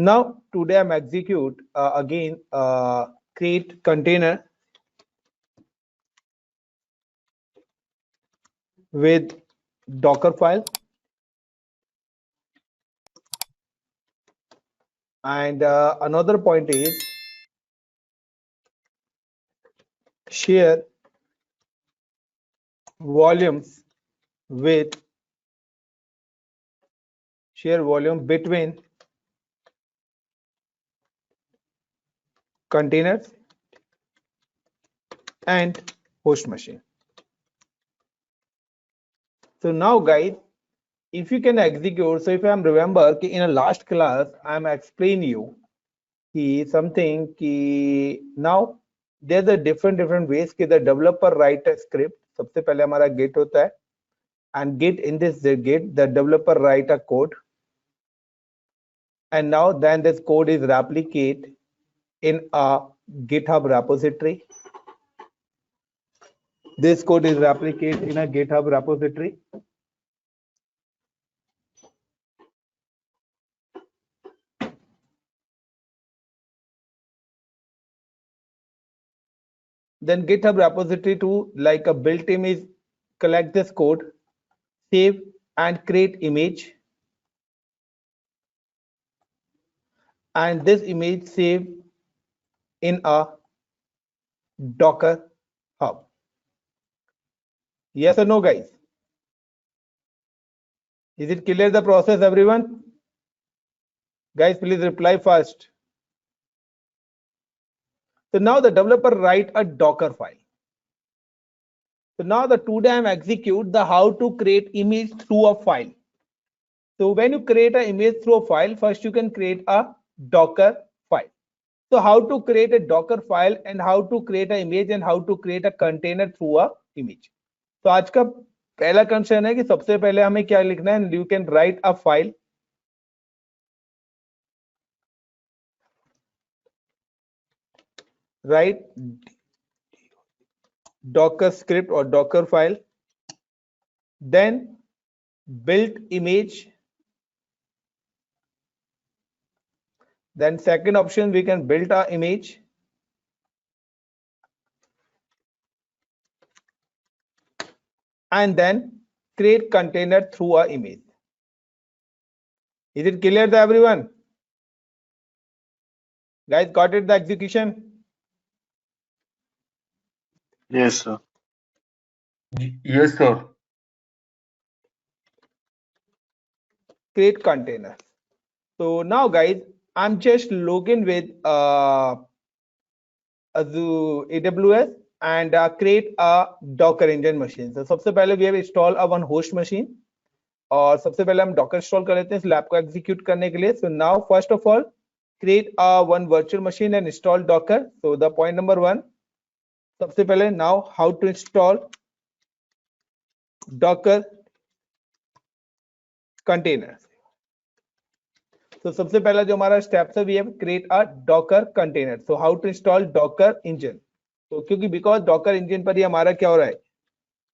Now today I'm execute again create container with Docker file, and another point is share volumes with share volume between containers and host machine. So now guys, if you can execute, so if I remember in a last class I'm explain you something now there's a different ways कि the developer write a script. सबसे पहले हमारा git होता है, and git in this git the developer write a code, and now then this code is replicate in a GitHub repository. This code is replicate in a GitHub repository. Then GitHub repository to like a built image, collect this code, save and create image, and this image save in a Docker hub. Yes or no, guys? Is it clear the process, everyone? Guys, please reply first. So now the developer write a Docker file. So now the today I'm execute the how to create image through a file. So when you create an image through a file, first you can create a Docker file. So how to create a Docker file and how to create an image and how to create a container through a image. तो आज का पहला concern है कि सबसे पहले हमें क्या लिखना है, you can write a file. Write Docker script or Docker file, then build image, then second option we can build a image, and then create container through a image. Is it clear to everyone? Guys, got it the execution? Yes, sir. Yes, sir. Create container. So now guys, I'm just login with Azure AWS and create a Docker engine machine. So सबसे पहले we have install a one host machine, और सबसे पहले हम Docker install कर लेते हैं इस लैब को execute करने के लिए. So now first of all create a one virtual machine and install Docker. So the point number one, सबसे पहले now how to install Docker containers. So सबसे पहला जो हमारा steps है, we have create a Docker container. So how to install Docker engine. तो क्योंकि because Docker engine पर ही हमारा क्या हो रहा है,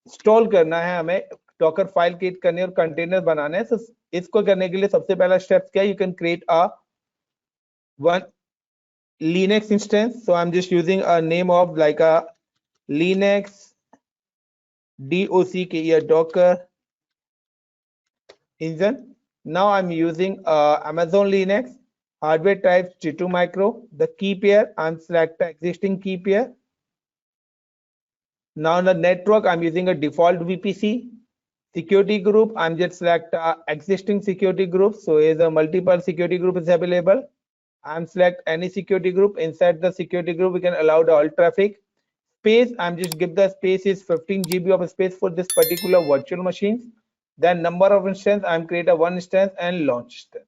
इंस्टॉल करना है, हमें Docker फाइल क्रिएट करनी है और कंटेनर बनाना है. So इसको करने के लिए सबसे पहला स्टेप क्या है, you can create a one Linux instance. So I'm just using a name of like a Linux Docker engine. Now I'm using Amazon Linux, hardware type G2 Micro. The key pair, I'm select the existing key pair. Now the network, I'm using a default VPC. Security group, I'm just select existing security group. So is a multiple security group is available. I'm select any security group. Inside the security group, we can allow the all traffic. Space, I'm just give the space is 15 GB of space for this particular virtual machines. Then number of instance, I'm create a one instance and launch instance.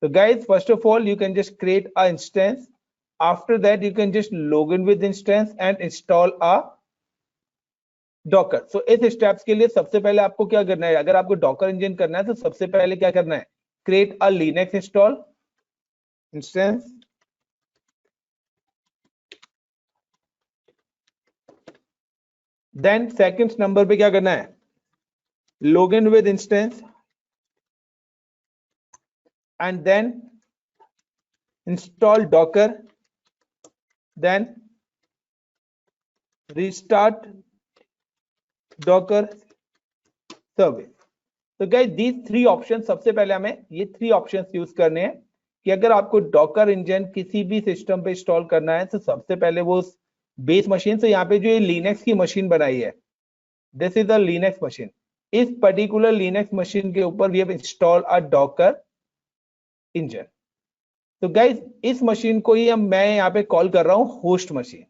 So guys, first of all, you can just create an instance. After that, you can just log in with instance and install a Docker. So इस steps के लिए सबसे पहले आपको क्या करना है, अगर आपको Docker engine करना है तो सबसे पहले क्या करना है, create a Linux install instance. Then second number पे क्या करना है, login with instance, and then install Docker, then restart Docker service. तो गाइस these three options, सबसे पहले हमें ये three options यूज करने हैं कि अगर आपको डॉकर इंजन किसी भी सिस्टम पे इंस्टॉल करना है तो सबसे पहले वो बेस मशीन से, यहाँ पे जो ये लिनक्स की मशीन बनाई है, this is a Linux machine, इस पर्टिकुलर लिनक्स मशीन के ऊपर we have install a Docker engine. तो गाइस इस मशीन को ही मैं यहाँ पे कॉल कर रहा हूँ होस्ट मशीन,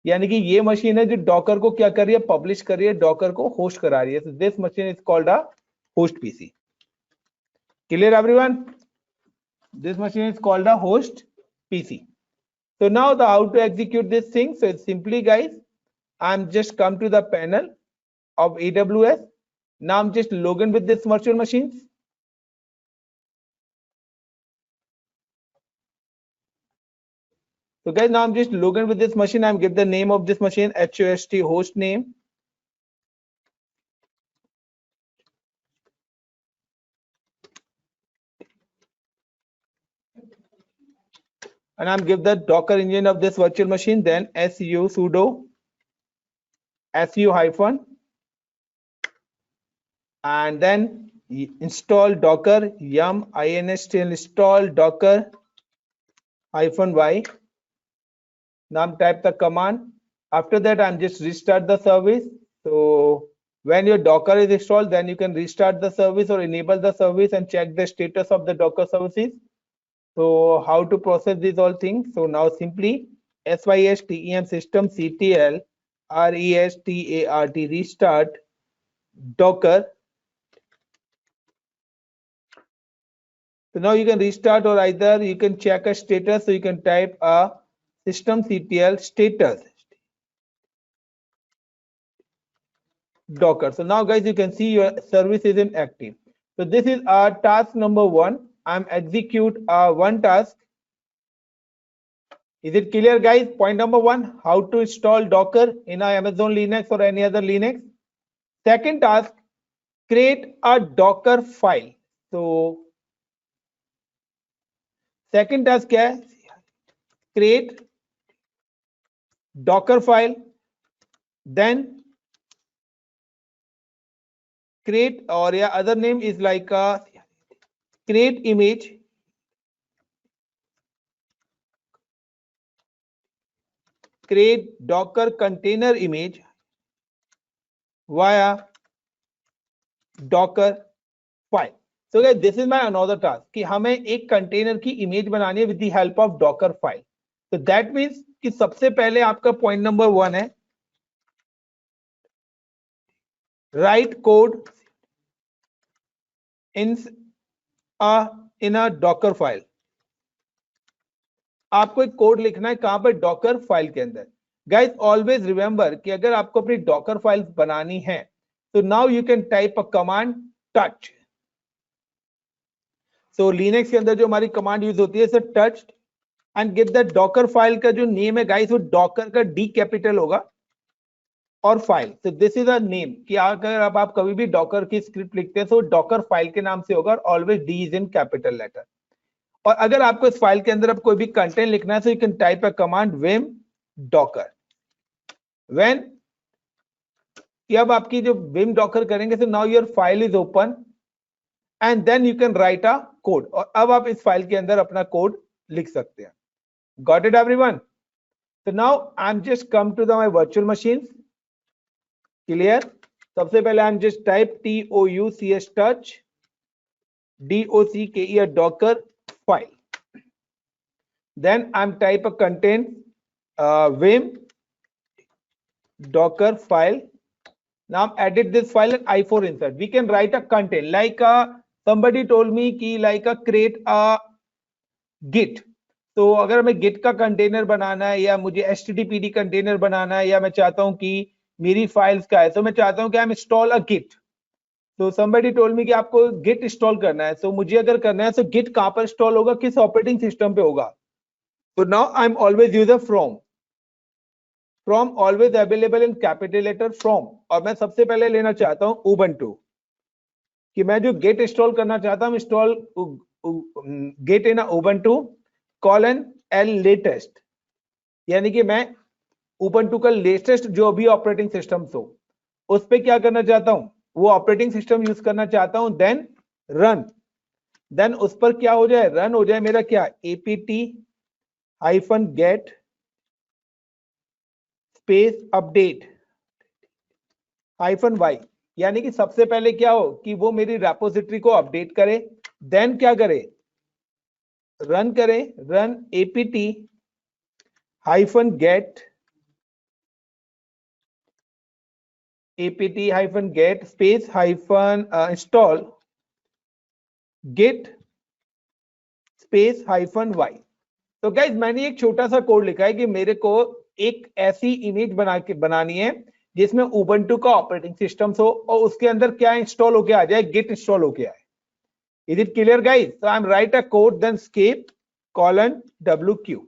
यानी कि ये मशीन है जो डॉकर को क्या कर रही है, पब्लिश कर रही है, डॉकर को होस्ट करा रही है. So this machine is called a host PC. Clear everyone? This machine is called a host PC. So now the how to execute this thing. So it's simply guys, I'm just come to the panel of AWS. Now I'm just log in with this virtual machines. So guys, now I'm just log in with this machine. I'm give the name of this machine HOST host name. And I'm give the Docker engine of this virtual machine, then su sudo su hyphen, and then install Docker yum inst install Docker hyphen y. Now I'm type the command. After that, I'm just restart the service. So when your Docker is installed, then you can restart the service or enable the service and check the status of the Docker services. So how to process these all things? So now simply system systemctl restart restart Docker. So now you can restart, or either you can check a status. So you can type a systemctl status Docker. So now guys, you can see your service is inactive. So this is our task number 1. I'm execute one task. Is it clear guys? Point number 1, how to install Docker in a Amazon Linux or any other Linux. Second task, create a Docker file. So second task क्या है? Create Docker file, then create, or yeah, other name is like a create image, create Docker container image via Docker file. So guys, this is my another task कि हमें एक container की image बनानी है with the help of Docker file. So that means कि सबसे पहले आपका पॉइंट नंबर 1 है, write code in a Docker file. आपको एक कोड लिखना है कहां पर? डॉकर फाइल के अंदर. गाइस ऑलवेज रिमेंबर कि अगर आपको अपनी डॉकर फाइल बनानी है तो now you can type a command touch. So Linux के अंदर जो हमारी कमांड यूज होती है sir touch, and give the Docker file का जो नेम है गाइस वो डॉकर का डी कैपिटल होगा और फाइल. तो दिस इज अ नेम कि अगर आप कभी भी डॉकर की स्क्रिप्ट लिखते हैं तो डॉकर फाइल के नाम से होगा और always D is in capital letter. और अगर आपको इस फाइल के अंदर अब कोई भी कंटेंट लिखना है तो you can type a command vim Docker. When अब आपकी जो विम डॉकर करेंगे तो now your file is open and then you can write a code, और अब आप इस फाइल के अंदर अपना कोड लिख सकते हैं. Got it everyone? So now I'm just come to my virtual machines. Clear? सबसे पहले I'm just type touch touch docker docker file. Then I'm type a content vim docker file. Now I'm edit this file and i4 insert. We can write a content like somebody told me कि like a create a git. तो अगर हमें Git का container बनाना है या मुझे HTTPD container बनाना है या मैं चाहता हूं कि मेरी फाइल्स का है तो मैं चाहता हूं कि आई इंस्टॉल अ गिट. तो somebody told me कि आपको गिट इंस्टॉल करना है. तो मुझे अगर करना है तो गिट कहां पर इंस्टॉल होगा, किस ऑपरेटिंग सिस्टम पे होगा? तो now I am always use from always available in capital letter from, और मैं सबसे पहले लेना चाहता हूं उबंटू कि मैं जो गिट इंस्टॉल करना चाहता हूं इंस्टॉल गिट इन उबंटू कॉलन एल लेटेस्ट, यानी कि मैं उबंटू का लेटेस्ट जो भी ऑपरेटिंग सिस्टम हो उस पे क्या करना चाहता हूं, वो ऑपरेटिंग सिस्टम यूज करना चाहता हूं, देन रन, देन उस पर क्या हो जाए, रन हो जाए मेरा क्या, apt-get स्पेस अपडेट -y, यानी कि सबसे पहले क्या हो कि वो मेरी रेपोजिटरी को अपडेट करे, देन क्या करे, रन करे, run apt-get space install git space -y। तो गाइज मैंने एक छोटा सा कोड लिखा है कि मेरे को एक ऐसी इमेज बनानी है जिसमें उबंटू का ऑपरेटिंग सिस्टम हो और उसके अंदर क्या इंस्टॉल होके आ जाए, गिट इंस्टॉल होके आए। Is it clear guys? So I am write a code, then escape :wq।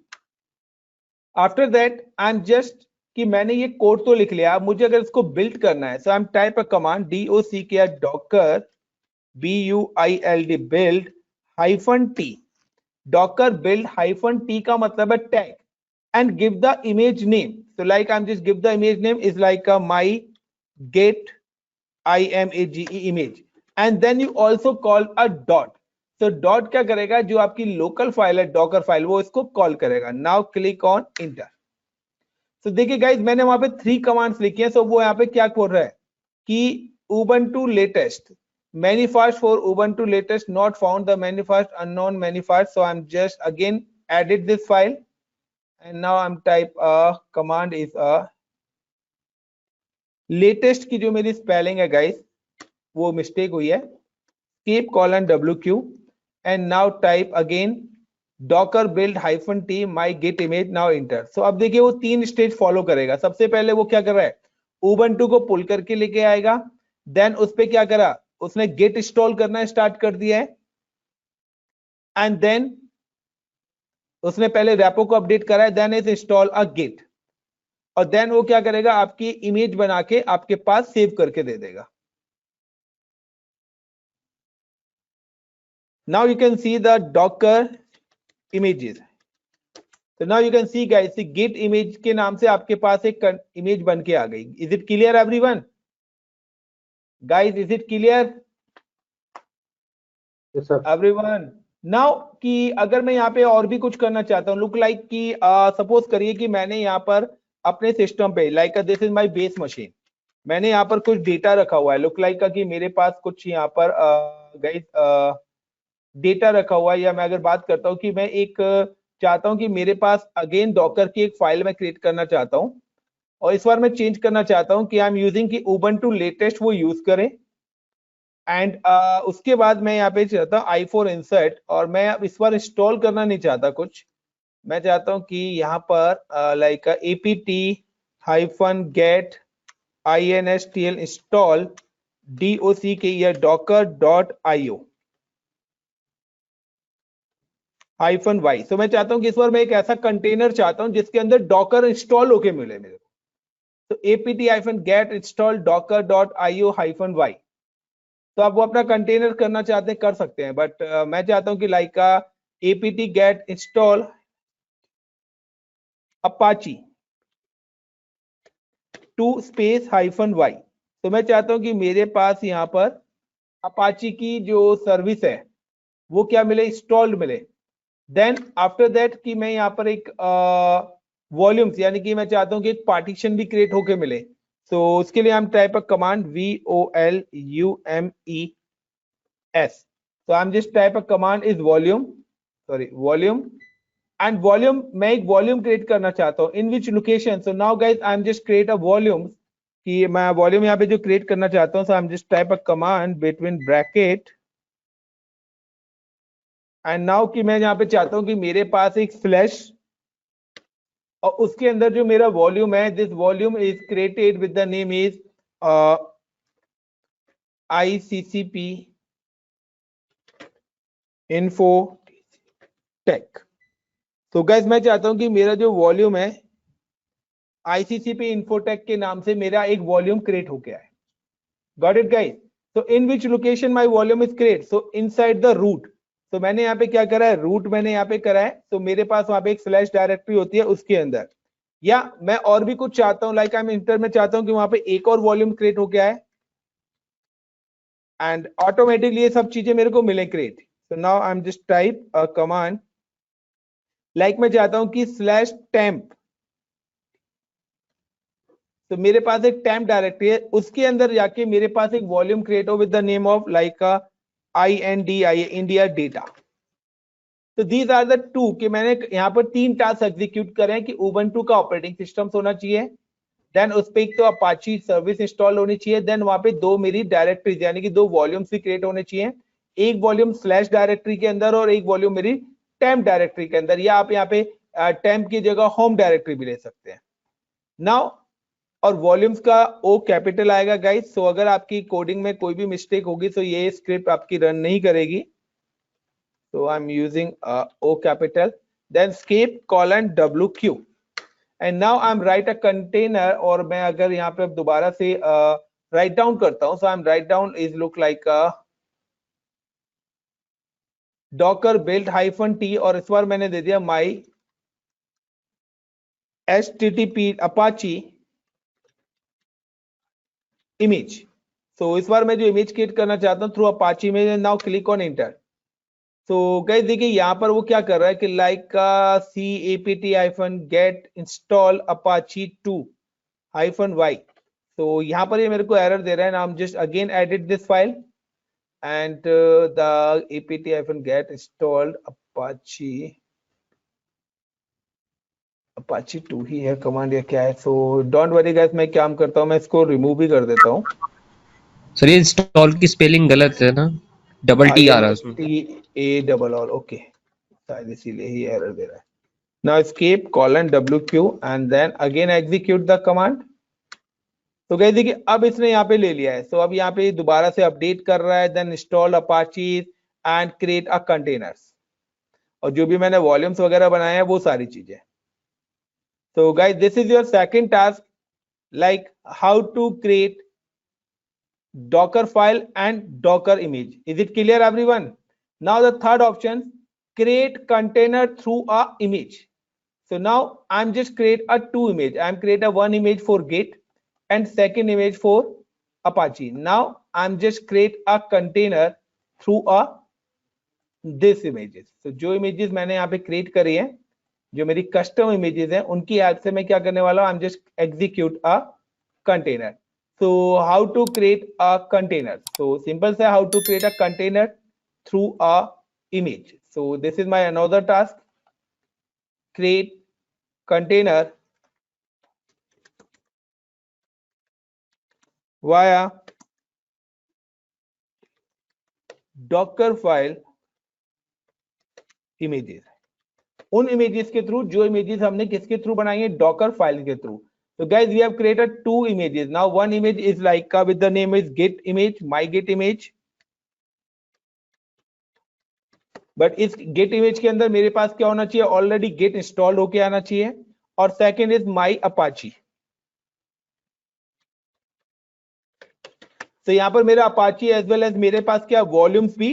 After that I am just कि मैंने ये कोड तो लिख लिया, मुझे अगर इसको बिल्ड करना है, so I am type a command docker build -t, docker build -t का मतलब है tag, and give the image name. So like I'm just give the image name is like a my get image image, and then you also call a dot. So dot क्या करेगा, जो आपकी local file है Docker file वो इसको call करेगा। Now click on inter. तो देखिए गाइज मैंने वहां पे 3 कमांड्स लिखी हैं, सो वो यहाँ पे क्या बोल रहा है कि Ubuntu latest manifest for Ubuntu latest not found the manifest unknown manifest, so I'm just again added this file and now I'm type command is latest की जो मेरी स्पेलिंग है गाइस वो मिस्टेक हुई है, escape :wq and now type again docker build -t my git image, now enter। so अब देखिए वो 3 स्टेज फॉलो करेगा। सबसे पहले वो क्या कर रहा है, उबंटू को पुल करके लेके आएगा, देन उस पे क्या करा, उसने गिट इंस्टॉल करना स्टार्ट कर दिया है, एंड देन उसने पहले रेपो को अपडेट करा है, then is install a git, और देन वो क्या करेगा, आपकी इमेज बना के आपके पास सेव करके दे देगा। Now you can see the docker images. तो now you can see guys, git image के नाम से आपके पास एक इमेज बन के आ गई। Is it clear everyone? Guys is it clear everyone? Now कि अगर मैं यहाँ पे और भी कुछ करना चाहता हूँ, लुक लाइक कि सपोज करिए कि मैंने यहाँ पर अपने सिस्टम पे like this is my base machine, मैंने यहाँ पर कुछ डेटा रखा हुआ है, लुक लाइक कि मेरे पास कुछ यहाँ पर गाइस डेटा रखा हुआ है, या मैं अगर बात करता हूँ कि मैं एक चाहता हूँ कि मेरे पास अगेन डॉकर की एक फाइल मैं क्रिएट करना चाहता हूँ, और इस बार मैं चेंज करना चाहता हूँ कि आई एम यूजिंग कि उबंटू लेटेस्ट वो यूज करें, एंड उसके बाद मैं यहाँ पे चाहता हूँ i4 इंसर्ट, और मैं अब इस बार इंस्टॉल करना नहीं चाहता कुछ, मैं चाहता हूँ कि यहाँ पर like apt-get install docker.io -y। तो मैं चाहता हूँ कि इस बार मैं एक ऐसा कंटेनर चाहता हूँ जिसके अंदर डॉकर इंस्टॉल होके मिले मेरे को, तो apt-get install docker.io -y। तो आप वो अपना कंटेनर करना चाहते हैं कर सकते हैं, बट मैं चाहता हूं कि like apt-get install apache to space -y। तो मैं चाहता हूं कि मेरे पास यहाँ पर अपाची की जो सर्विस है वो क्या मिले, इंस्टॉल्ड मिले। देन आफ्टर दैट कि मैं यहाँ पर एक वॉल्यूम्स यानी कि मैं चाहता हूं कि एक पार्टीशन भी क्रिएट होके मिले, तो उसके लिए हम type a command VOLUMES। So I'm just type a command is volume and volume, मैं एक वॉल्यूम क्रिएट करना चाहता हूँ, in which location. So now guys I am just create a volume, कि मैं वॉल्यूम यहाँ पे जो क्रिएट करना चाहता हूँ, so I am just type a command between bracket, and now कि मैं यहाँ पे चाहता हूँ कि मेरे पास एक फ्लैश, और उसके अंदर जो मेरा वॉल्यूम है, this volume is created with the name is ICCP info tech। तो गाइस मैं चाहता हूं कि मेरा जो वॉल्यूम है ICCP इन्फोटेक के नाम से मेरा एक वॉल्यूम क्रिएट हो गया है। Got it guys? So in which location my volume is create, so inside the root, तो मैंने यहाँ पे क्या करा है, रूट मैंने यहाँ पे करा है, तो मेरे पास वहां पे एक स्लैश डायरेक्टरी होती है उसके अंदर, या मैं और भी कुछ चाहता हूँ, लाइक आई एम इंटर में चाहता हूँ कि वहां पे एक और वॉल्यूम क्रिएट हो गया है, एंड ऑटोमेटिकली ये सब चीजें मेरे को मिले create. So now I am just type a command, like मैं चाहता हूं कि स्लैश टेम्प, तो मेरे पास एक टेम्प डायरेक्टरी है, उसके अंदर जाके मेरे पास एक वॉल्यूम क्रिएट हो with the name of like INDIA India data. तो दीज आर द टू कि मैंने यहाँ पर 3 टास्क एग्जीक्यूट करे हैं कि उबंटू का ऑपरेटिंग सिस्टम होना चाहिए, देन उस पे एक तो अपाची सर्विस इंस्टॉल होनी चाहिए, देन वहां पे 2 मेरी डायरेक्टरीज यानी कि 2 वॉल्यूम्स भी क्रिएट होने चाहिए, एक वॉल्यूम स्लैश डायरेक्टरी के अंदर और एक वॉल्यूम मेरी टेम्प डायरेक्टरी के अंदर, या आप यहाँ पे टेम्प की जगह होम डायरेक्टरी भी ले सकते हैं। नाउ और वॉल्यूम्स का ओ कैपिटल आएगा गाइस, सो अगर आपकी कोडिंग में कोई भी मिस्टेक होगी तो ये स्क्रिप्ट आपकी रन नहीं करेगी। So I'm using O capital, then escape colon WQ, and now I'm write a container, और मैं अगर यहाँ पे दोबारा से write down करता हूँ, so I'm write down is look like docker build -t, और इस बार मैंने दे दिया my http apache image। so इस बार मैं जो इमेज क्रिएट करना चाहता हूँ थ्रू अपाची में, नाउ क्लिक ऑन इंटर। तो गाइस देखिए यहाँ पर वो क्या कर रहा है कि like capt-get install apache 2-y, तो यहाँ पर ये मेरे को एरर दे रहा है। Now just again edit this file and the apt-get installed apache 2 ही है कमांड या क्या है। सो डोंट वरी गाइस, मैं काम करता हूँ, मैं इसको रिमूव भी कर देता हूँ। सर ये इंस्टॉल की स्पेलिंग गलत है ना, डबल टी आ रहा है उसमें। TALL ओके, शायद इसीलिए ही एरर दे रहा है। Now escape colon WQ and then again execute the command। तो गाइस देखिए अब इसने यहाँ पे ले लिया है, सो अब यहाँ पे दोबारा से अपडेट कर रहा है, then install Apache and create a containers, और जो भी मैंने वॉल्यूम्स वगैरह बनाए हैं वो सारी चीजें। तो guys this is your second task, like how to create docker file and docker image। is it clear everyone? Now the third option, create container through a image। so now I'm just create a 2 image, I'm create a 1 image for git and second image for apache। now I'm just create a container through a this images। so जो images मैंने यहाँ पे create करी है, जो मेरी custom images हैं, उनकी हेल्प से मैं क्या करने वाला हूँ, I'm just execute a container। so how to create a container? so simple say how to create a container through a image। so this is my another task, create container via docker file images। उन images के through जो images हमने किसके through बनाई है, docker file के through. so guys we have created 2 images। now one image is like with the name is git image, my git image, but इस gate image के अंदर मेरे पास क्या होना चाहिए, ऑलरेडी गेट इंस्टॉल्ड होके आना चाहिए, और सेकंड इज माई अपाची। तो यहां पर मेरा अपाची एज वेल एज मेरे पास क्या वॉल्यूम्स भी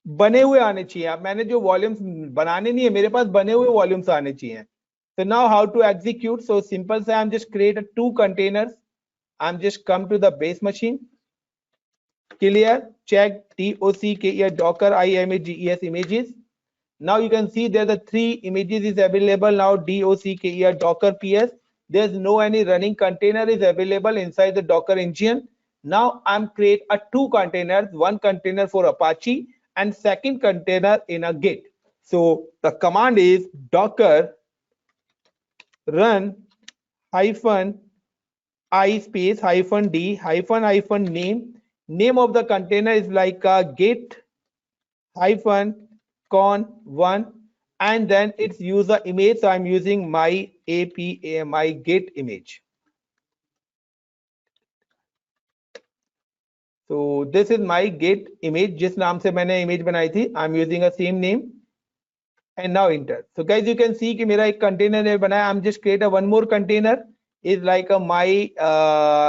बने हुए आने चाहिए। अब मैंने जो वॉल्यूम्स बनाने नहीं है, मेरे पास बने हुए वॉल्यूम्स आने चाहिए। so now how to execute? so simple say I'm just create a 2 containers, I'm just come to the base machine, clear, check DOCKER docker images images। now you can see there the 3 images is available now, DOCKER docker ps, there's no any running container is available inside the docker engine। now I'm create a 2 containers, one container for apache and second container in a git। so the command is docker run hyphen I space hyphen D hyphen name of the container is like a git hyphen con 1 and then its user image, so I'm using my APA my git image। so this is my git image, जिस नाम से मैंने image बनाई थी, I'm using a same name and now enter। so guys you can see कि मेरा एक container बनाया, I'm just create a one more container is like a my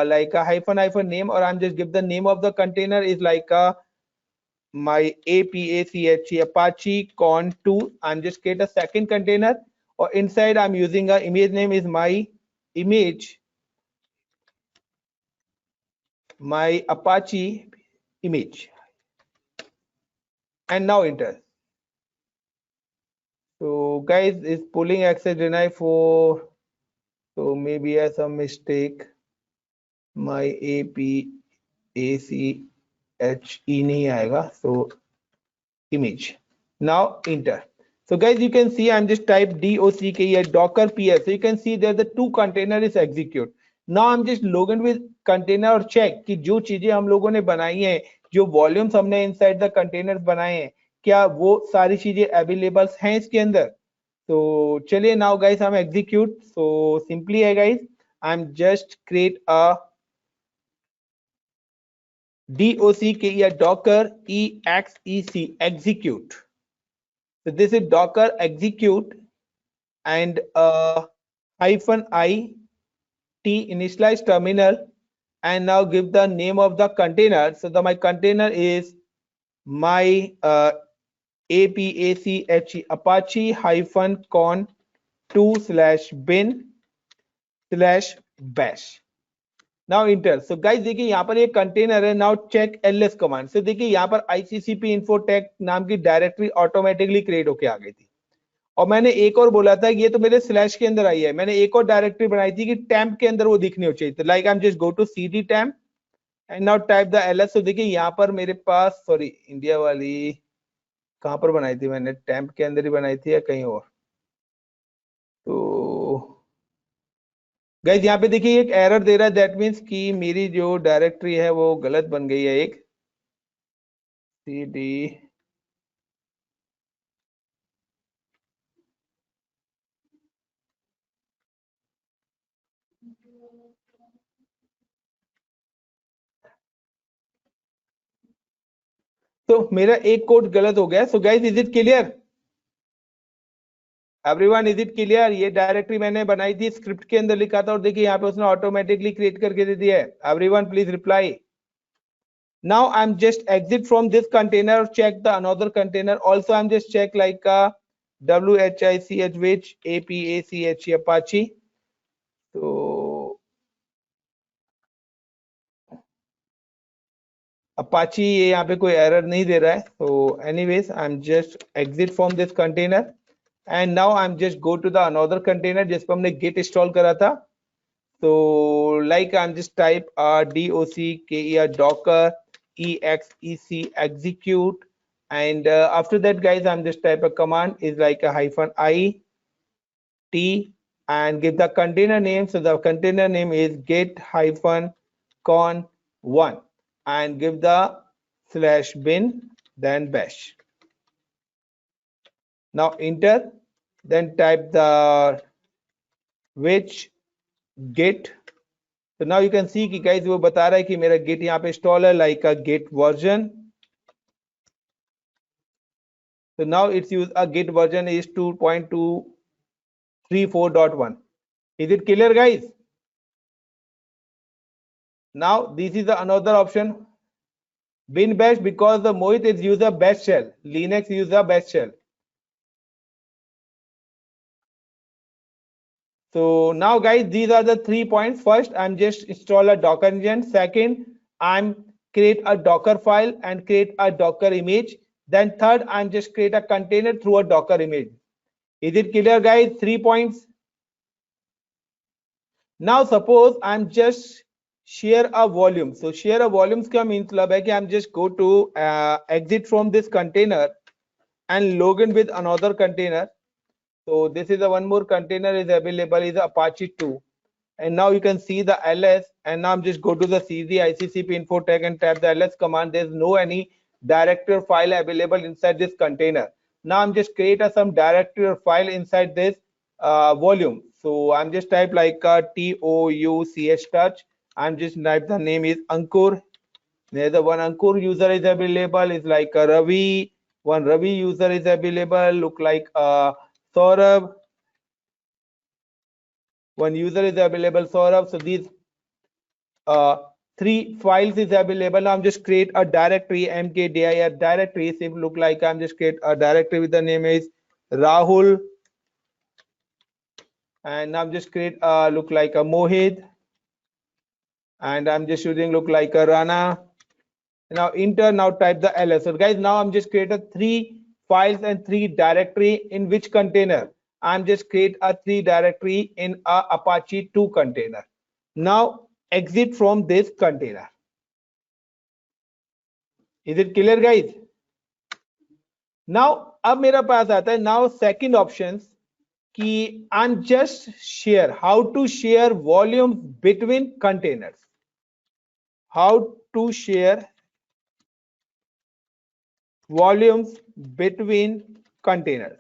like a hyphen name, or I'm just give the name of the container is like a my APACHE Apache con 2. I'm just create a second container, or inside I'm using a image name is my image, my Apache image, and now enter. So guys, is pulling access deny for, so maybe I have some mistake. My APACHE नहीं आएगा, so image. Now enter. So guys, you can see I'm just type doc here docker ps. So you can see there the two container is execute. Now I'm just login with container और check कि जो चीजें हम लोगों ने बनाई हैं, जो वॉल्यूम्स हमने इनसाइड द कंटेनर्स बनाए हैं, क्या वो सारी चीजें अवेलेबल हैं इसके अंदर. तो चलिए now guys हम execute. So simply है guys, I'm just create a doc docker exec execute. So this is docker execute and -i t initialize terminal, and now give the name of the container. So my container is my apache apache -con 2/bin/bash. Now inter. So guys देखिए यहाँ पर एक container है. Now check ls command से देखिए यहाँ पर ICCP infotech नाम की डायरेक्टरी ऑटोमेटिकली क्रिएट होके आ गई थी. और मैंने एक और बोला था कि ये तो मेरे स्लैश के अंदर आई है. मैंने एक और डायरेक्टरी बनाई थी कि टेम्प के अंदर वो दिखनी हो चाहिए. तो like I am just go to cd temp and now type the ls. तो देखिए यहाँ पर मेरे पास, सॉरी इंडिया वाली कहाँ पर बनाई थी मैंने, टेम्प के अंदर ही बनाई थी या कहीं और. तो गाइस यहाँ पे देखिए एक एरर दे रहा है. दैट मीन्स कि मेरी जो डायरेक्टरी है वो गलत बन गई है. एक cd तो मेरा एक कोड गलत हो गया. So guys is it clear everyone, is it clear. ये डायरेक्टरी मैंने बनाई थी, स्क्रिप्ट के अंदर लिखा था और देखिए यहाँ पे उसने ऑटोमेटिकली क्रिएट करके दे दिया है. Everyone please reply. Now I'm just exit from this container, check the another container. Also I'm just check like WHICH which APACHE Apache. So Apache ये यहाँ पे कोई error नहीं दे रहा है. So anyways I'm just exit from this container and now I'm just go to the another container जिस पर हमने git install करा था. So like I'm just type docker docker exec execute, and after that guys I'm just type a command is like a -i t and give the container name. So the container name is get -con 1 and give the /bin then bash. Now enter, then type the which git. So now you can see कि guys वो बता रहा है कि मेरा git यहाँ पे install है like a git version. So now it's use a git version is 2.234.1. Is it clear guys? Now this is the another option, bin bash, because the Mohit is use a bash shell. Linux use a bash shell. So now guys these are the 3 points. First I'm just install a Docker engine. Second I'm create a Docker file and create a Docker image. Then third I'm just create a container through a Docker image. Is it clear guys? 3 points. Now suppose I'm just share a volume. So share a volumes का मतलब है कि I'm just go to exit from this container and log in with another container. So this is the one more container is available is Apache 2, and now you can see the ls, and now I'm just go to the cd ICCP infotech and type the ls command. There's no any directory or file available inside this container. Now I'm just create some directory or file inside this volume. So I'm just type like touch touch. I'm just type the name is Ankur. There's the one Ankur user is available is like a Ravi. One Ravi user is available. Look like Saurabh. One user is available, Saurabh. So these 3 files is available. Now I'm just create a directory, mkdir directory. It look like I'm just create a directory with the name is Rahul, and I'm just create look like a Mohit, and I'm just using look like a Rana. Now enter, now type the ls. So guys, now I'm just created 3 files and 3 directory in which container? I'm just create a 3 directory in a Apache 2 container. Now exit from this container. Is it clear guys? Now अब मेरा पास आता है now second options कि I'm just share how to share volumes between containers. How to share volumes between containers.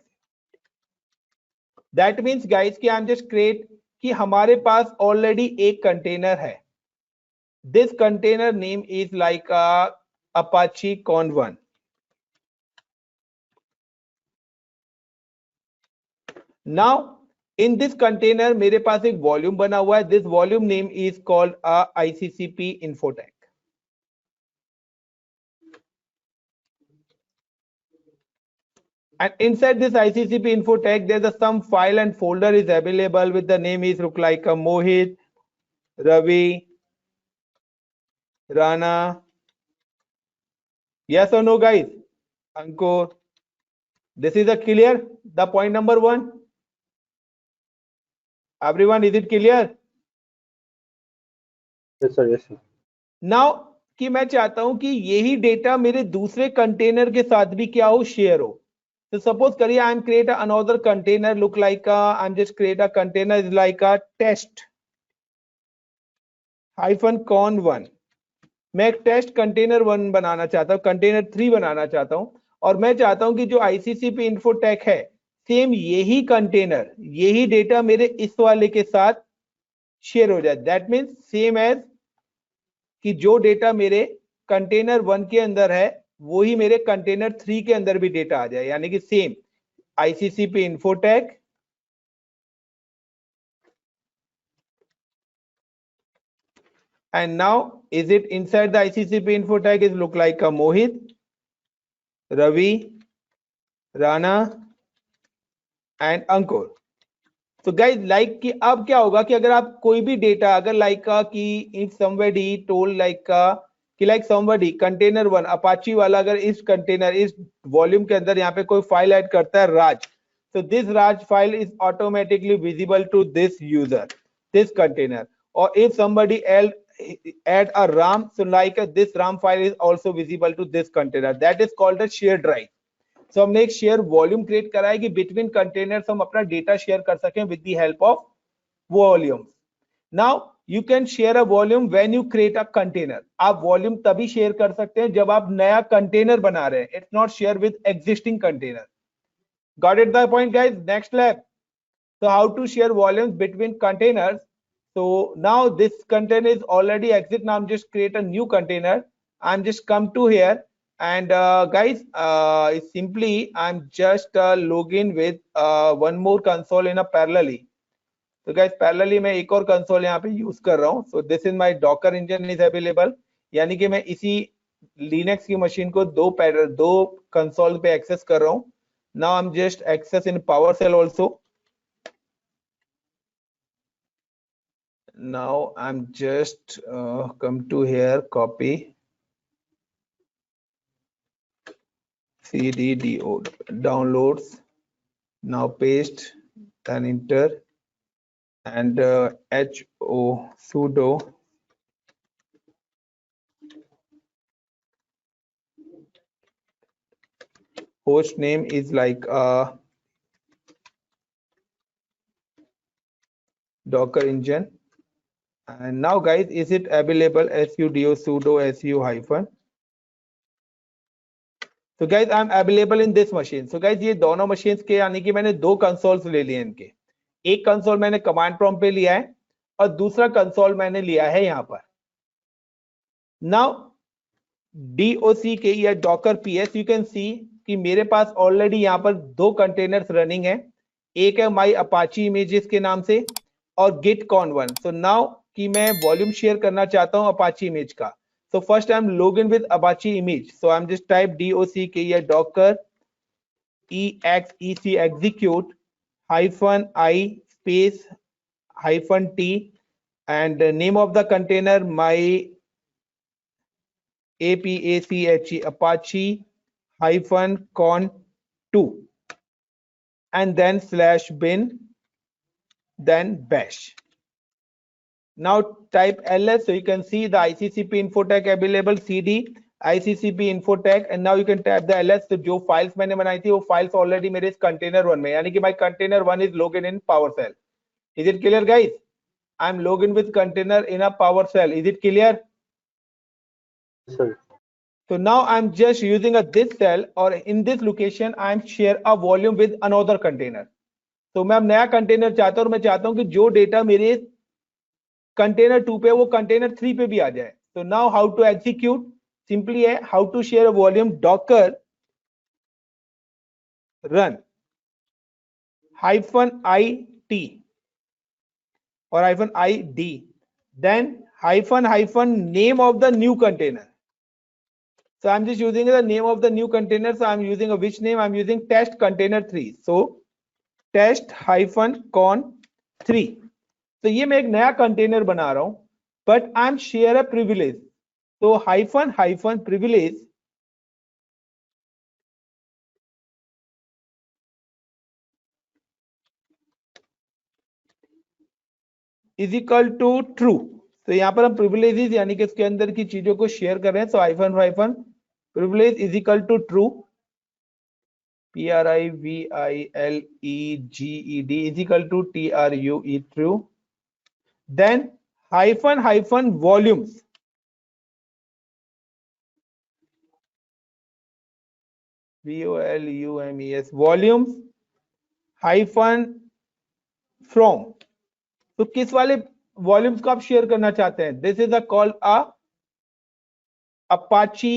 That means guys कि I'm just create कि हमारे पास already एक container है. This container name is like Apache Con1. Now in this container मेरे पास एक volume बना हुआ है. This volume name is called ICCP Infotech. And inside this ICCP Infotech, there's some file and folder is available with the name is look like a Mohit, Ravi, Rana. Yes or no, guys? Ankur. This is a clear. The point number 1. Everyone, is it clear? Yes, sir. Yes, sir. Now कि मैं चाहता हूं कि यही data मेरे दूसरे container के साथ भी क्या हो, शेयर हो. So suppose करिए I am create another container look like I'm just create a container is like a test -con1. मैं एक टेस्ट कंटेनर 1 बनाना चाहता हूं, कंटेनर 3 बनाना चाहता हूं, और मैं चाहता हूं कि जो ICCP Infotech है सेम यही कंटेनर यही डेटा मेरे इस वाले के साथ शेयर हो जाए. दैट मीन्स सेम एज कि जो डेटा मेरे कंटेनर 1 के अंदर है वही मेरे कंटेनर 3 के अंदर भी डेटा आ जाए, यानी कि same ICCP Infotech and now is it inside the ICCP Infotech is look like a Mohit, Ravi, Rana and Ankur. So guys like कि अब क्या होगा कि अगर आप कोई भी डेटा अगर like कि if somebody told like कि like somebody container 1 Apache वाला अगर इस कंटेनर इस वॉल्यूम के अंदर यहाँ पे कोई फाइल ऐड करता है राज, so this Raj file is automatically visible to this user, this container. Or if somebody else add a RAM, so like this RAM file is also visible to this container. That is called a shared drive. So हमने एक share volume create करा है कि between containers हम अपना data share कर सकें with the help of volumes. Now you can share a volume when you create a container. आप वॉल्यूम तभी शेयर कर सकते हैं जब आप नया कंटेनर बना रहे हैं. It's not share with existing container. Got it the point guys? Next lab. So how to share volumes between containers. So now this container is already exit. Now I'm just create a new container. I'm just come to here and guys simply I'm just login with one more console in a parallelly. So guys parallelly मैं एक और console यहाँ पे use कर रहा हूँ. So this is my Docker engine is available. यानी कि मैं इसी Linux की मशीन को दो console पे access कर रहा हूँ. Now I'm just access in PowerShell also. Now I'm just come to here, copy cd downloads. Now paste, then enter and sudo host name is like Docker engine. And now guys is it available sudo su hyphen. So guys I'm available in this machine. So guys ये दोनों machines के यानी कि मैंने दो consoles ले लिए इनके. एक console मैंने command prompt पे लिया है और दूसरा console मैंने लिया है यहाँ पर. Now doc के या docker ps you can see कि मेरे पास ऑलरेडी यहाँ पर दो कंटेनर्स रनिंग है. एक है माई अपाची इमेजेस के नाम से और git con1. So now कि मैं वॉल्यूम शेयर करना चाहता हूं अपाची इमेज का. So first I'm log in with Apache image. So I'm just type doc here docker exec execute hyphen I space hyphen t and the name of the container my apache Apache hyphen con 2 and then slash bin then bash. Now type ls, so you can see the ICCP info tag available cd ICCP info tag and now you can type the ls. तो जो files मैंने बनाई थी वो files already मेरे इस container 1 में, यानी कि my container 1 is logged in PowerShell. Is it clear guys? I'm logged in with container in a PowerShell. Is it clear? Sir. So now I'm just using a this cell or in this location I'm share a volume with another container. तो मैं अब नया container चाहता हूं और मैं चाहता हूं कि जो डेटा मेरे कंटेनर 2 पे वो कंटेनर 3 पे भी आ जाए. तो now how to execute simply है how to share a volume docker run -it or -id then hyphen name of the new container. So I'm just using the name of the new container. So I'm using a which name? I'm using test container 3. So test hyphen con 3. तो ये मैं एक नया container बना रहा हूं but I am share a privilege. तो hyphen privilege is equal to true. तो यहां पर हम प्रिविलेजेस यानी कि इसके अंदर की चीजों को शेयर कर रहे हैं. तो hyphen privilege is equal to true privileged is equal to true true. Then hyphen volumes volumes volumes hyphen from. तो किस वाले वॉल्यूम्स को आप शेयर करना चाहते हैं? This is a call Apache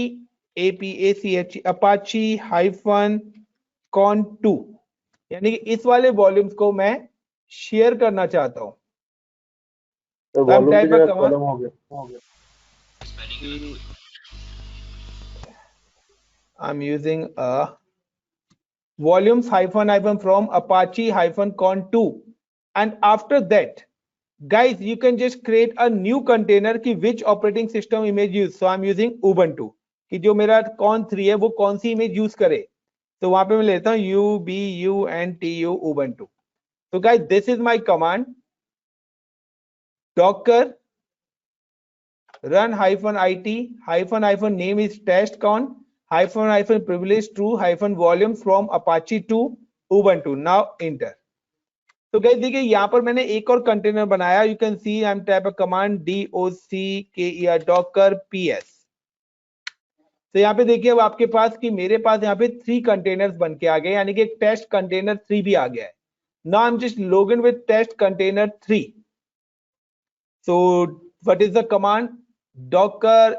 APACH Apache hyphen con 2 यानी कि इस वाले वॉल्यूम्स को मैं शेयर करना चाहता हूं. तो I'm वॉल्यूम की type a जगह command. कॉलम हो गया. I'm using a volumes hyphen from Apache hyphen con 2 and after that guys you can just create a new container कि which operating system image use. So I'm using Ubuntu कि जो मेरा con 3 है वो कौन सी image use करे. तो वहां पे मैं लेता हूं ubuntu Ubuntu. So guys this is my command docker run -it hyphen name is testcon hyphen privilege true hyphen volumes from Apache to Ubuntu. Now enter. तो गाइस देखिए यहाँ पर मैंने एक और कंटेनर बनाया. You can C I am type a command docker docker ps. तो यहाँ पे देखिए अब आपके पास कि मेरे पास यहाँ पे 3 कंटेनर्स बन के आ गए यानी कि एक टेस्ट कंटेनर 3 भी आ गया है. Now I am just log in with test container 3. So what is the command docker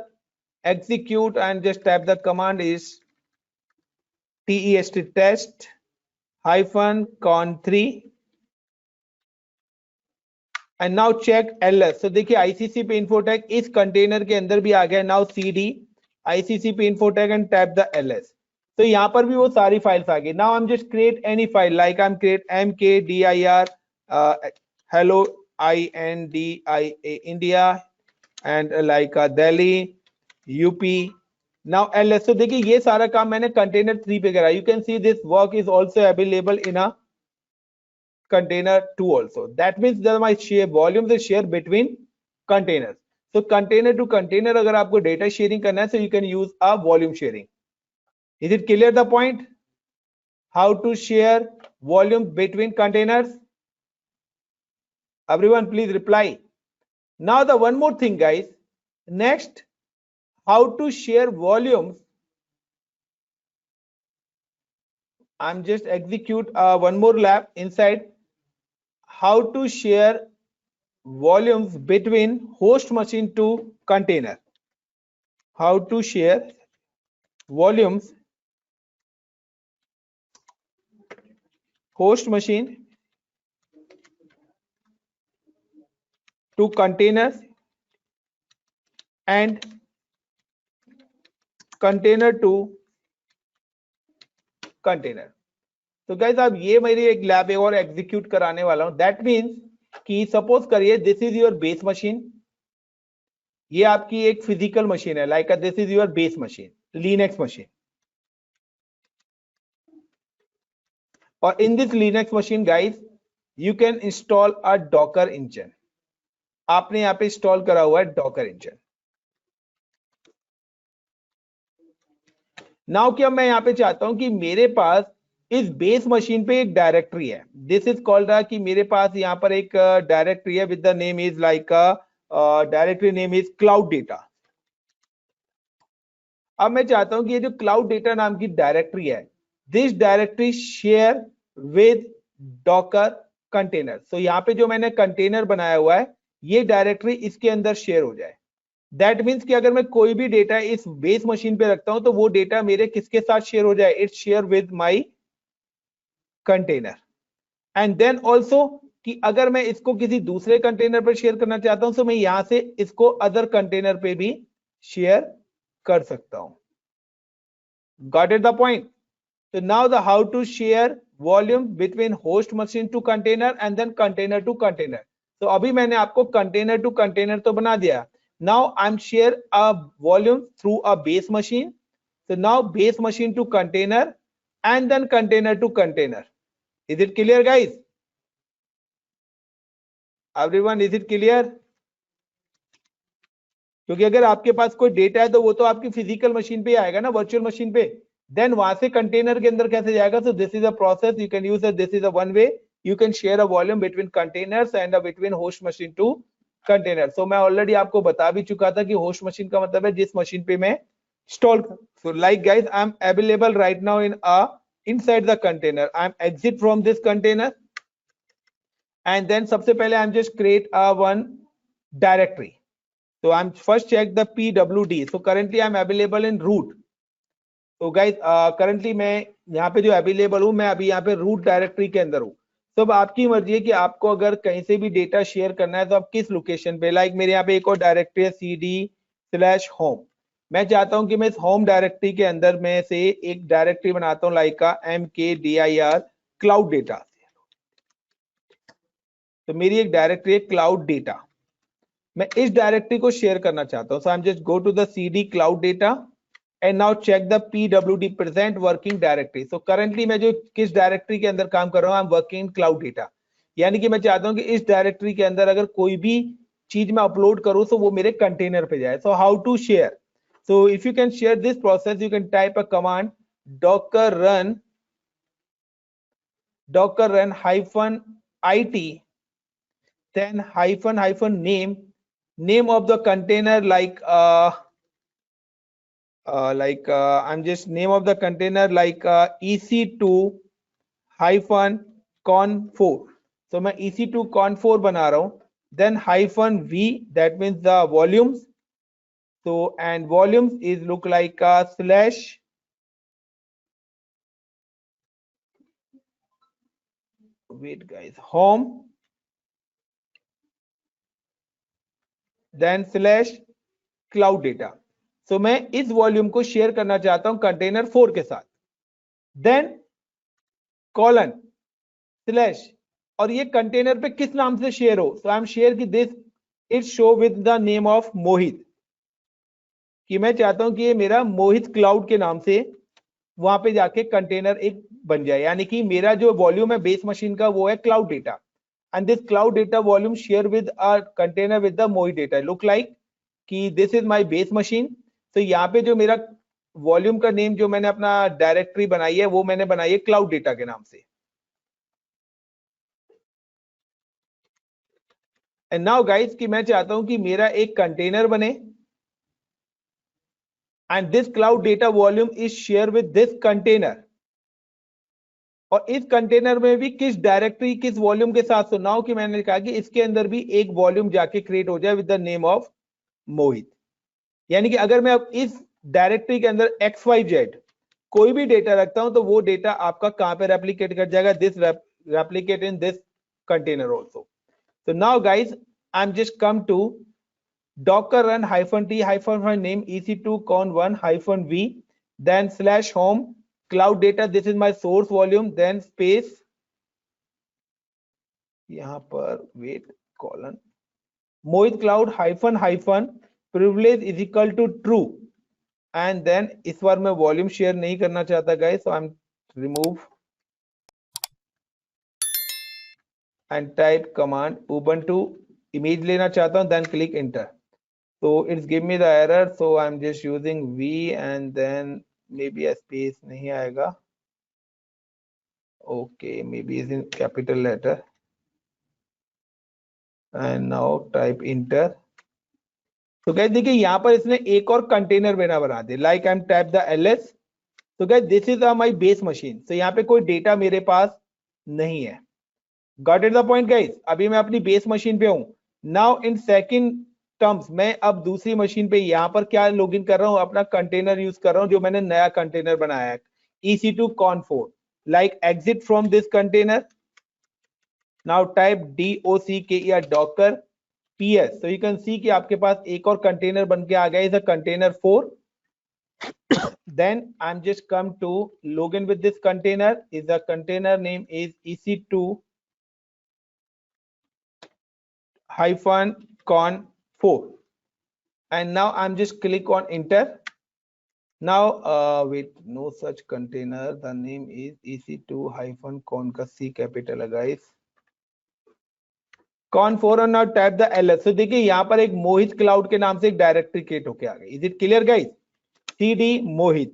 execute and just type the command is test test hyphen con 3 and now check ls. so देखिए ICCP info tag इस container के अंदर भी आ गया. now cd ICCP info tag and type the ls. तो यहाँ पर भी वो सारी फाइल्स आ गई. now I'm just create any file like I'm create mkdir hello india India and like Delhi UP. now ls. so देखिए ये सारा काम मैंने कंटेनर 3 पे करा. you can see this work is also available in a container 2 also. That means that my share volumes is share between containers. So container to container अगर आपको data sharing करना है so you can use a volume sharing. Is it clear the point? How to share volume between containers? Everyone please reply. Now the one more thing guys. Next, how to share volumes. I'm just execute one more lab inside. How to share volumes between host machine to container. How to share volumes host machine to containers and container to container. तो guys अब ये मेरी एक lab और execute कराने वाला हूं. That means कि सपोज करिए this is your base machine, ये आपकी एक फिजिकल मशीन है, like this is your base machine, Linux machine. और in this Linux machine guys you can install a Docker engine. आपने यहाँ पे इंस्टॉल करा हुआ है डॉकर इंजन. नाउ क्या मैं यहाँ पे चाहता हूं कि मेरे पास इस बेस मशीन पे एक डायरेक्टरी है. दिस इज कॉल्ड कि मेरे पास यहाँ पर एक डायरेक्टरी है with the name is like directory name is cloud data. अब मैं चाहता हूं कि ये जो क्लाउड डेटा नाम की डायरेक्टरी है, this directory share with docker container. So यहाँ पे जो मैंने कंटेनर बनाया हुआ है ये डायरेक्टरी इसके अंदर शेयर हो जाए. दैट मीन्स कि अगर मैं कोई भी डेटा इस बेस मशीन पे रखता हूं तो वो डेटा मेरे किसके साथ शेयर हो जाए, it's share with my container. And then also कि अगर मैं इसको किसी दूसरे कंटेनर पर शेयर करना चाहता हूं तो मैं यहां से इसको अदर कंटेनर पे भी शेयर कर सकता हूं. Got it the point? So now the how to share volume between host machine to container and then container to container. So अभी मैंने आपको container to container तो बना दिया. Now I'm share a volume through a base machine. So now base machine to container and then container to container. Is it clear guys? Everyone, is it clear? क्योंकि अगर आपके पास कोई data है तो वो तो आपकी फिजिकल मशीन पे आएगा ना, वर्चुअल मशीन पे. देन वहां से कंटेनर के अंदर कैसे जाएगा? So this is a process you can use. This is a one way you can share a volume between containers and between host machine to container. So मैं already आपको बता भी चुका था कि होस्ट मशीन का मतलब है जिस मशीन पे मैं install. So like guys I am available right now in inside the container. I am exit from this container and then सबसे पहले I am just create a one directory. So I'm first check the PWD. So currently I'm available in root. तो guys currently मैं यहाँ पे जो available हूँ, मैं अभी यहाँ पे रूट डायरेक्टरी के अंदर हूँ. तो अब आपकी मर्जी है कि आपको अगर कहीं से भी डेटा शेयर करना है तो आप किस लोकेशन पे. लाइक मेरे यहाँ पे एक और डायरेक्टरी है cd/home. मैं चाहता हूँ कि मैं इस होम डायरेक्टरी के अंदर में से एक डायरेक्टरी बनाता हूँ लाइक mkdir क्लाउड डेटा. तो मेरी एक डायरेक्टरी है क्लाउड डेटा, मैं इस डायरेक्टरी को शेयर करना चाहता हूं. So I am just go to the cd cloud data and now check the pwd present working directory. So currently मैं जो किस डायरेक्टरी के अंदर काम कर रहा हूं, I am working cloud data. यानी कि मैं चाहता हूं कि इस डायरेक्टरी के अंदर अगर कोई भी चीज मैं अपलोड करूं तो वो मेरे कंटेनर पे जाए. So how to share? So if you can share this process you can type a command docker run -it then name of the container like I'm just name of the container like EC2-con4. so मैं EC2-con4 बना रहा हूं. then -v that means the volumes. so and volumes is look like slash wait guys home then slash cloud data. so मैं इस volume को share करना चाहता हूं कंटेनर 4 के साथ. देन कॉलन स्लैश और ये कंटेनर पे किस नाम से शेयर हो. सो आई एम शेयर की this it show with the name of Mohit, कि मैं चाहता हूं कि ये मेरा मोहित क्लाउड के नाम से वहां पे जाके कंटेनर एक बन जाए. यानी कि मेरा जो वॉल्यूम है बेस मशीन का वो है cloud data and this cloud data volume share with a container with the Mohi data. look like कि this is my base machine. तो यहाँ पे जो मेरा वॉल्यूम का नेम जो मैंने अपना डायरेक्टरी बनाई है वो मैंने बनाई है क्लाउड डेटा के नाम से. एंड नाउ गाइस कि मैं चाहता हूं कि मेरा एक कंटेनर बने and this cloud data volume is share with this container. और इस कंटेनर में भी किस डायरेक्टरी किस वॉल्यूम के साथ. सो नाउ कि मैंने कहा कि इसके अंदर भी एक वॉल्यूम जाके क्रिएट हो जाए विद द नेम ऑफ मोहित. यानी कि अगर मैं अब इस डायरेक्टरी के अंदर XYZ कोई भी डेटा रखता हूं तो वो डेटा आपका कहां पे रेप्लिकेट कर जाएगा, this replicate in this container also. So now guys I'm just come to docker run -t -my name ec2 con1 -v, then /home cloud data, this is my source volume, then space यहाँ पर wait colon Mohit cloud -, privilege is equal to true, and then इस बार मैं volume share नहीं करना चाहता guys, so I'm remove and type command ubuntu image लेना चाहता हूँ, then click enter. So it's give me the error, so I'm just using v and then maybe a space नहीं आएगा. Okay, maybe it's in capital letter, and now type enter. तो guys देखिए यहाँ पर इसने एक और कंटेनर बना दे, like I'm type the ls. तो guys this is my base machine. So यहाँ पे कोई डेटा मेरे पास नहीं है. Got it the point guys? अभी मैं अपनी बेस मशीन पे हूँ. Now in second terms मैं अब दूसरी मशीन पे यहाँ पर क्या लॉगिन कर रहा हूँ, अपना कंटेनर यूज कर रहा हूँ जो मैंने नया कंटेनर बनाया है EC2 con4. Like exit from this container. Now type docker docker ps. So you can see कि आपके पास एक और कंटेनर बन के आ गया, is a container 4. Then I'm just come to login with this container. Is the container name is EC2 -con4, and now I'm just click on enter. Now wait, no such container, the name is EC2 -con का C capital है guys, con4, और now type the ls. So देखिए यहाँ पर एक मोहित cloud के नाम से एक डायरेक्टरी क्रिएट होके आ गई. Is it clear guys? cd मोहित.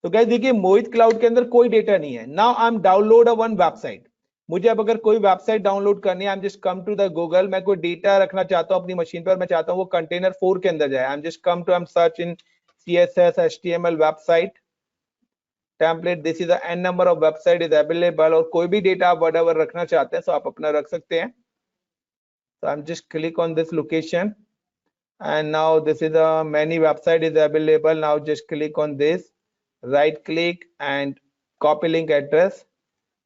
तो गाइस देखिए मोहित क्लाउड के अंदर कोई डेटा नहीं है. Now I am download a one website. मुझे अब अगर कोई वेबसाइट डाउनलोड करनी है, I am just come to the Google. मैं कोई डेटा रखना चाहता हूं अपनी मशीन पर, मैं चाहता हूं वो कंटेनर 4 के अंदर जाए. I am just come to, I am search in css html website template. This is the n number of website is available, और कोई भी डेटा आप व्हाटएवर रखना चाहते हैं तो आप अपना रख सकते हैं. So I'm just click on this location, and now this is a many website is available. Now just click on this, right click and copy link address.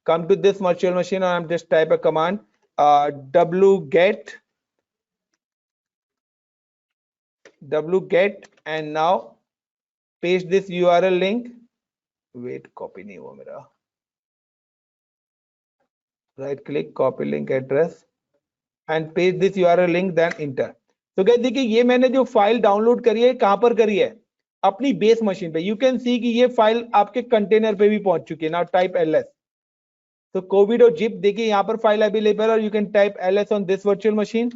Come to this virtual machine, and I'm just type a command wget, and now paste this URL link. Wait, copy नहीं हुआ मेरा. Right click, copy link address, and paste this URL link, then enter. तो guys देखिए ये मैंने जो file download करी है कहां पर करी है, अपनी बेस मशीन पे. यू कैन सी कि ये फाइल आपके कंटेनर पे भी पहुंच चुकी है. Now type ls. तो कोविड और जिप देखिए यहाँ पर फाइल अवेलेबल, और you can type ls on this virtual machine.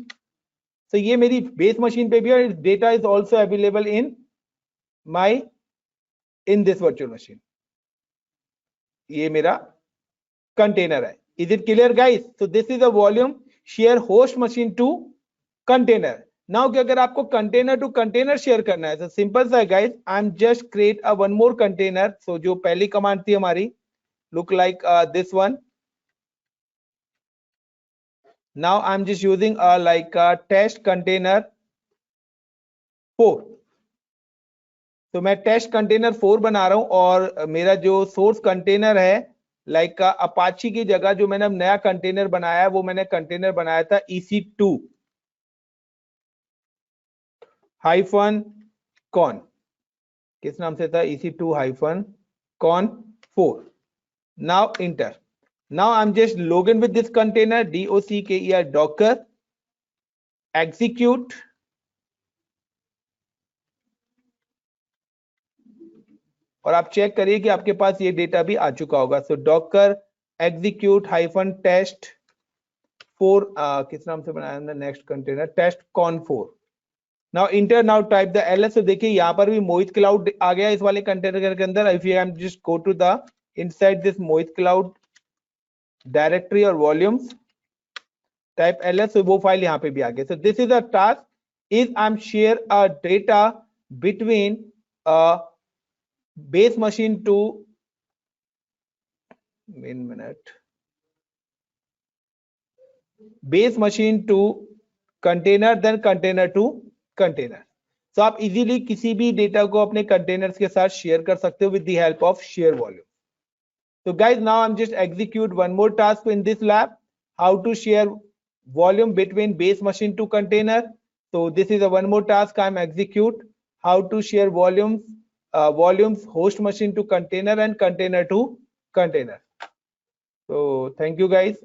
तो ये मेरी बेस मशीन पे भी है, data is also available in my in this virtual machine. ये मेरा कंटेनर है. Is it clear guys? So this is a volume share host machine to container. Now कि अगर आपको कंटेनर टू कंटेनर शेयर करना है तो सिंपल सा है guys. I am just create a one more container. So जो पहली कमांड थी हमारी, look like this one. Now I am just using like test container 4. तो मैं टेस्ट कंटेनर 4 बना रहा हूं, और मेरा जो सोर्स कंटेनर है लाइक अपाची की जगह जो मैंने अब नया कंटेनर बनाया है, वो मैंने कंटेनर बनाया था EC2 -con. किस नाम से था? EC2 -con4. Now enter. Now I am just login with this container docker docker execute, और आप चेक करिए कि आपके पास ये डेटा भी आ चुका होगा. सो docker execute -test 4 किस नाम से बनाया हमने next container, test con4. Now enter. Now type the ls. तो देखिए यहाँ पर भी मोहित क्लाउड आ गया इस वाले कंटेनर के अंदर. If you just go to the inside this Mohit cloud directory और वॉल्यूम्स, टाइप ls, तो वो फाइल यहाँ पे भी आ गया. So this is a task is I am share a data between base machine to base machine to container, then container to container. So आप easily किसी भी डेटा को अपने कंटेनर्स के साथ शेयर कर सकते हो with the help of share volume. So guys, now I'm just execute one more task in this lab. how to share volume between base machine to container. So this is a one more task I'm execute, how to share volumes host machine to container and container to container. So thank you guys.